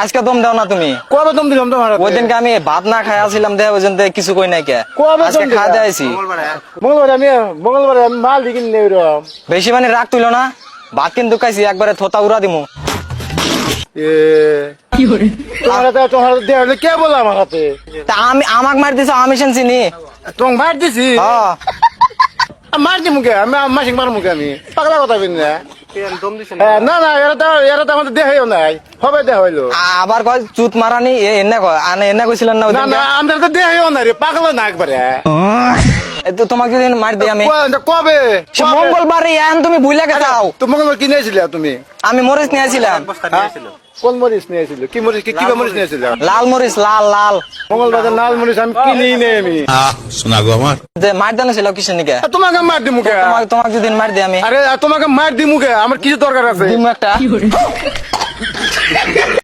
আজকে দম দাও না তুমি। কবে দম দিলাম তোমার হাতে? ওই দিনকে আমি ভাত না খাই আসছিলাম দেহ ওই জন্য কিছু কই নাই কে। কবে আজকে দম খাওয়া দিলা? দেয়াইছি। মঙ্গলবারে আমি মাল দিকে নেই রম। বেশি মানে রাগ তুইলো না, ভাত কিন্তু খাইছি একবারে থোতা উড়া দিমু। তোমার দেহ কে বললো আমার হাতে? তা আমি আমাক মার দিছ আমি শুনছি নি। তোমাকে মার দিছি? হ্যাঁ মার দি মুখে আমি মাসিক মার মুখে আমি পাগলা কথা বিন না। না না এরা তো আমাদের দেহেও নাই, হবে দেহ হইলো। আবার কয় চুত মারানি এনে কয় আনে এনে কইছিলেন না ওই না দিনকে। না আমাদের তো দেহেও নাই রে, পাগলা না একবারে। তো তোমাকে যদি মার দিই আমি কবে? সে মঙ্গলবারে এখন তুমি ভুলে গেছাও। তো মঙ্গলবার কি নিয়েছিলে তুমি? আমি মরিচ নিয়েছিলাম, কোন মরিচ নিয়েছিল? কি মরিচ কিবা মরিচ নিয়েছিল? লাল মরিচ, লাল লাল। মঙ্গলবারে লাল মরিচ আমি কিনি নেই আমি। শোনা গো আমার যে মার দেন ছিল কিসের নিকে? তোমাকে মার দি মুখে। তোমাকে যদি মার দিই আমি আরে তোমাকে মার দি মুখে, আমার কিছু দরকার আছে। দিমু একটা।